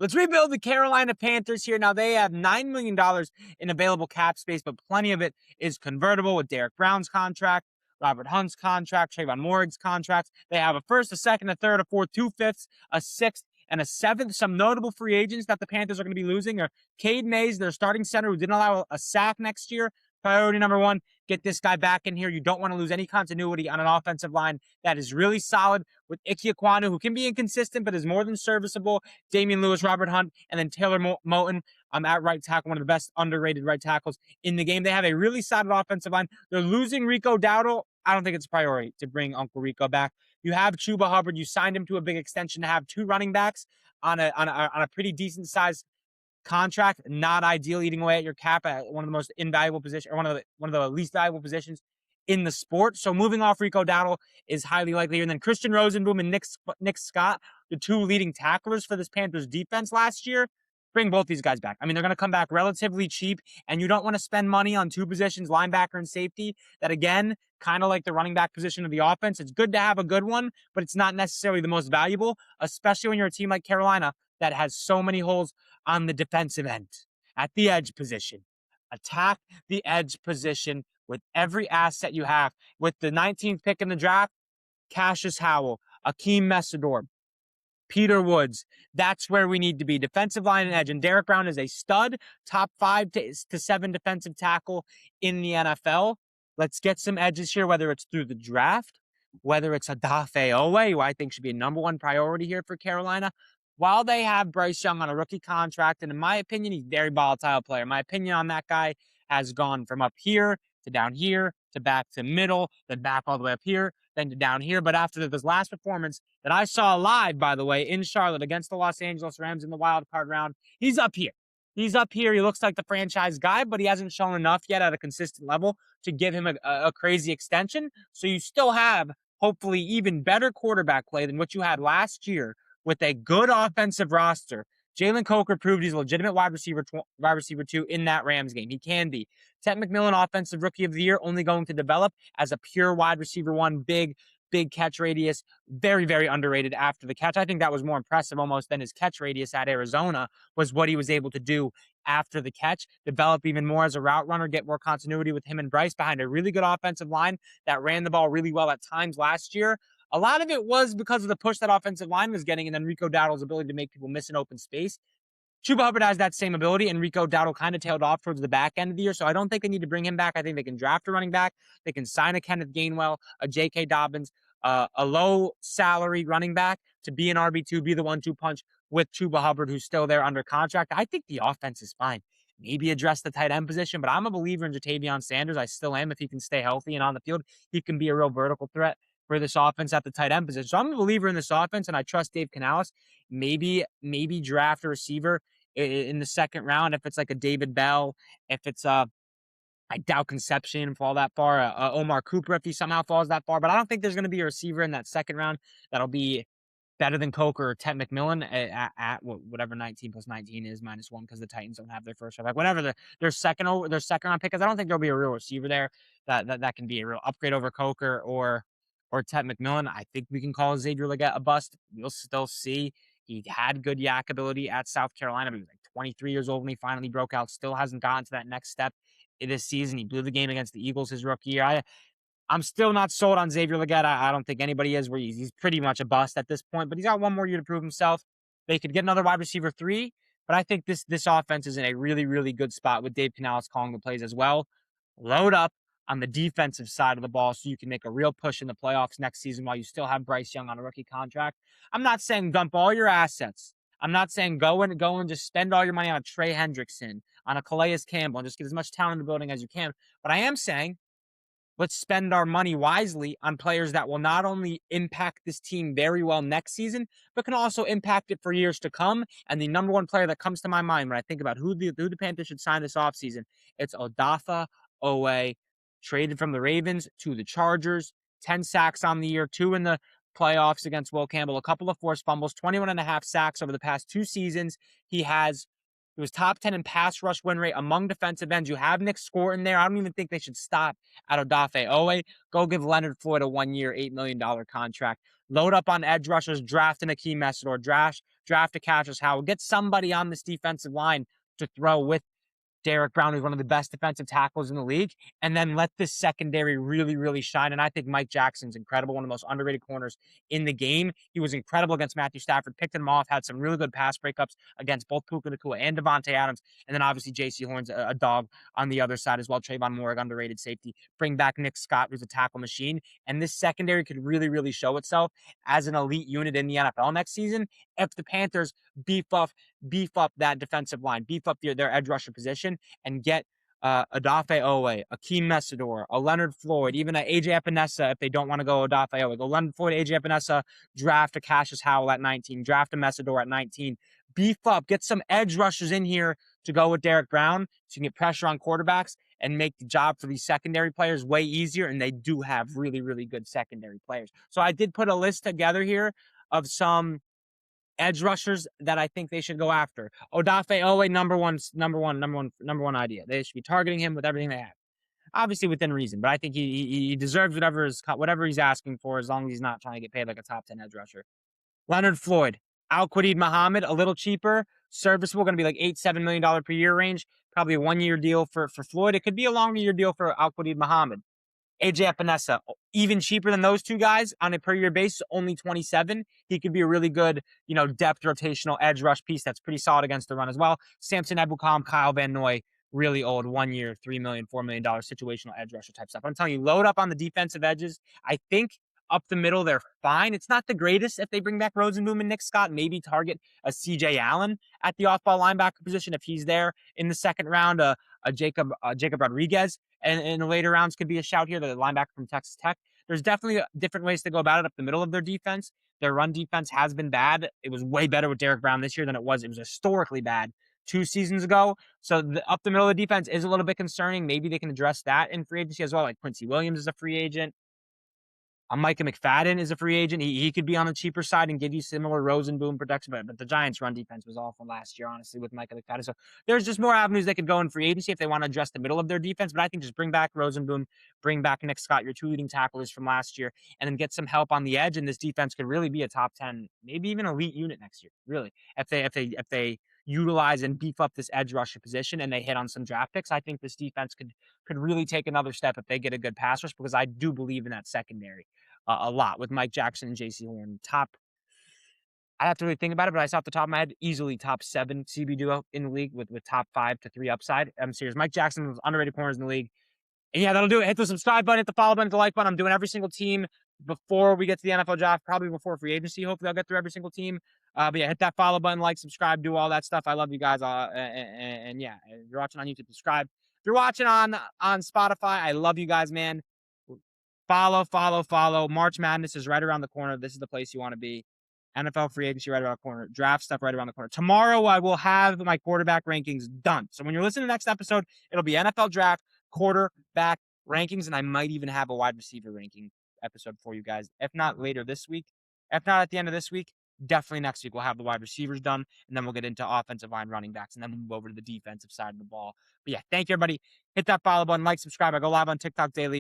Let's rebuild the Carolina Panthers here. Now, they have $9 million in available cap space, but plenty of it is convertible with Derek Brown's contract, Robert Hunt's contract, Trayvon Morgan's contracts. They have a first, a second, a third, a fourth, two fifths, a sixth, and a seventh. Some notable free agents that the Panthers are going to be losing are Cade Mays, their starting center, who didn't allow a sack next year. Priority number one, get this guy back in here. You don't want to lose any continuity on an offensive line that is really solid with Ike Ekwonu, who can be inconsistent but is more than serviceable. Damian Lewis, Robert Hunt, and then Taylor Moton at right tackle, one of the best underrated right tackles in the game. They have a really solid offensive line. They're losing Rico Dowdle. I don't think it's a priority to bring Uncle Rico back. You have Chuba Hubbard. You signed him to a big extension to have two running backs on a pretty decent sized contract. Not ideal, eating away at your cap at one of the most invaluable positions, or one of the least valuable positions in the sport. So moving off Rico Dowdle is highly likely. And then Christian Rosenboom and Nick Scott, the two leading tacklers for this Panthers defense last year, bring both these guys back. I mean, they're going to come back relatively cheap, and you don't want to spend money on two positions, linebacker and safety, that, again, kind of like the running back position of the offense. It's good to have a good one, but it's not necessarily the most valuable, especially when you're a team like Carolina that has so many holes on the defensive end. At the edge position, attack the edge position with every asset you have. With the 19th pick in the draft, Cassius Howell, Akeem Messidor, Peter Woods. That's where we need to be. Defensive line and edge. And Derek Brown is a stud, top 5 to 7 defensive tackle in the NFL. Let's get some edges here, whether it's through the draft, whether it's ODAFE OWEH, who I think should be a number one priority here for Carolina. While they have Bryce Young on a rookie contract, and in my opinion, he's a very volatile player. My opinion on that guy has gone from up here to down here to back to middle, then back all the way up here, then to down here. But after this last performance that I saw live, by the way, in Charlotte against the Los Angeles Rams in the wild card round, he's up here. He's up here. He looks like the franchise guy, but he hasn't shown enough yet at a consistent level to give him a crazy extension. So you still have, hopefully, even better quarterback play than what you had last year with a good offensive roster. Jalen Coker proved he's a legitimate wide receiver 2 in that Rams game. He can be. Ted McMillan, offensive rookie of the year, only going to develop as a pure wide receiver 1, big catch radius. Very, very underrated after the catch. I think that was more impressive almost than his catch radius at Arizona, was what he was able to do after the catch. Develop even more as a route runner, get more continuity with him and Bryce behind a really good offensive line that ran the ball really well at times last year. A lot of it was because of the push that offensive line was getting, and then Rico Dowdle's ability to make people miss an open space. Chuba Hubbard has that same ability, and Rico Dowdle kind of tailed off towards the back end of the year, so I don't think they need to bring him back. I think they can draft a running back. They can sign a Kenneth Gainwell, a J.K. Dobbins, a low-salary running back to be an RB2, be the 1-2 punch with Chuba Hubbard, who's still there under contract. I think the offense is fine. Maybe address the tight end position, but I'm a believer in Jatavion Sanders. I still am. If he can stay healthy and on the field, he can be a real vertical threat for this offense at the tight end position. So I'm a believer in this offense, and I trust Dave Canales. Maybe draft a receiver in the second round if it's like a David Bell, if it's I doubt Conception fall that far, Omar Cooper if he somehow falls that far. But I don't think there's going to be a receiver in that second round that'll be better than Coker or Ted McMillan at whatever 19 plus 19 is -1, because the Titans don't have their first round. Like whatever their second round pick is, I don't think there'll be a real receiver there that can be a real upgrade over Coker or Ted McMillan. I think we can call Xavier Legette a bust. We'll still see. He had good yak ability at South Carolina, but he was like 23 years old when he finally broke out. Still hasn't gotten to that next step this season. He blew the game against the Eagles his rookie year. I'm still not sold on Xavier Legette. I don't think anybody is. Where he's pretty much a bust at this point, but he's got one more year to prove himself. They could get another wide receiver 3, but I think this offense is in a really, really good spot with Dave Canales calling the plays as well. Load up on the defensive side of the ball so you can make a real push in the playoffs next season while you still have Bryce Young on a rookie contract. I'm not saying dump all your assets. I'm not saying go and just spend all your money on a Trey Hendrickson, on a Calais Campbell, and just get as much talent in the building as you can. But I am saying let's spend our money wisely on players that will not only impact this team very well next season, but can also impact it for years to come. And the number one player that comes to my mind when I think about who the Panthers should sign this offseason, it's ODAFE OWEH, traded from the Ravens to the Chargers, 10 sacks on the year, 2 in the playoffs against Will Campbell, a couple of forced fumbles, 21.5 sacks over the past 2 seasons. He was top 10 in pass rush win rate among defensive ends. You have Nick Score in there. I don't even think they should stop at ODAFE OWEH. Go give Leonard Floyd a 1-year, $8 million contract. Load up on edge rushers, draft an Akeem Messidor, draft draft a Cassius Howell, get somebody on this defensive line to throw with Derek Brown, who's one of the best defensive tackles in the league, and then let this secondary really, really shine. And I think Mike Jackson's incredible, one of the most underrated corners in the game. He was incredible against Matthew Stafford, picked him off, had some really good pass breakups against both Puka Nacua and Devontae Adams. And then obviously J.C. Horn's a dog on the other side as well. Trayvon Moore, underrated safety. Bring back Nick Scott, who's a tackle machine. And this secondary could really, really show itself as an elite unit in the NFL next season if the Panthers beef up that defensive line, beef up their edge rusher position, and get ODAFE OWEH, Akeem Messidor, a Leonard Floyd, even a AJ Epinesa if they don't want to go ODAFE OWEH. Go Leonard Floyd, AJ Epinesa, draft a Cassius Howell at 19, draft a Messidor at 19. Beef up, get some edge rushers in here to go with Derek Brown so you can get pressure on quarterbacks and make the job for these secondary players way easier. And they do have really, really good secondary players. So I did put a list together here of some edge rushers that I think they should go after. ODAFE OWEH, number one idea. They should be targeting him with everything they have. Obviously within reason, but I think he deserves whatever he's asking for, as long as he's not trying to get paid like a top 10 edge rusher. Leonard Floyd, Al-Quadid Muhammad, a little cheaper, serviceable, going to be like $7 million per year range. Probably a 1 year deal for Floyd. It could be a longer year deal for Al-Quadid Muhammad. AJ Epinesa, even cheaper than those two guys on a per year basis, only 27. He could be a really good, depth rotational edge rush piece that's pretty solid against the run as well. Samson Ebukam, Kyle Van Noy, really old, 1 year, $3 million, $4 million situational edge rusher type stuff. I'm telling you, load up on the defensive edges. I think up the middle, they're fine. It's not the greatest if they bring back Rosenboom and Nick Scott. Maybe target a CJ Allen at the off-ball linebacker position if he's there in the second round. A Jacob Rodriguez and in the later rounds could be a shout here. The linebacker from Texas Tech. There's definitely different ways to go about it up the middle of their defense. Their run defense has been bad. It was way better with Derek Brown this year than it was historically bad 2 seasons ago. So up the middle of the defense is a little bit concerning. Maybe they can address that in free agency as well. Like Quincy Williams is a free agent. Micah McFadden is a free agent. He could be on the cheaper side and give you similar Rosenboom production, but the Giants' run defense was awful last year, honestly, with Micah McFadden. So there's just more avenues they could go in free agency if they want to address the middle of their defense. But I think just bring back Rosenboom, bring back Nick Scott, your 2 leading tacklers from last year, and then get some help on the edge. And this defense could really be a top 10, maybe even elite unit next year. Really, if they utilize and beef up this edge rusher position and they hit on some draft picks, I think this defense could really take another step if they get a good pass rush, because I do believe in that secondary a lot with Mike Jackson and J.C. Horn. I'd have to really think about it, but I saw off the top of my head, easily top 7 CB duo in the league with top 5 to 3 upside. I'm serious. Mike Jackson was underrated corners in the league. And yeah, that'll do it. Hit the subscribe button, hit the follow button, hit the like button. I'm doing every single team before we get to the NFL draft, probably before free agency. Hopefully I'll get through every single team. But yeah, hit that follow button, like, subscribe, do all that stuff. I love you guys. And yeah, if you're watching on YouTube, subscribe. If you're watching on Spotify, I love you guys, man. Follow. March Madness is right around the corner. This is the place you want to be. NFL free agency right around the corner. Draft stuff right around the corner. Tomorrow, I will have my quarterback rankings done. So when you're listening to the next episode, it'll be NFL draft, quarterback rankings, and I might even have a wide receiver ranking episode for you guys. If not later this week, if not at the end of this week, definitely next week we'll have the wide receivers done, and then we'll get into offensive line, running backs, and then we'll move over to the defensive side of the ball. But yeah, thank you, everybody. Hit that follow button, like, subscribe. I go live on TikTok daily.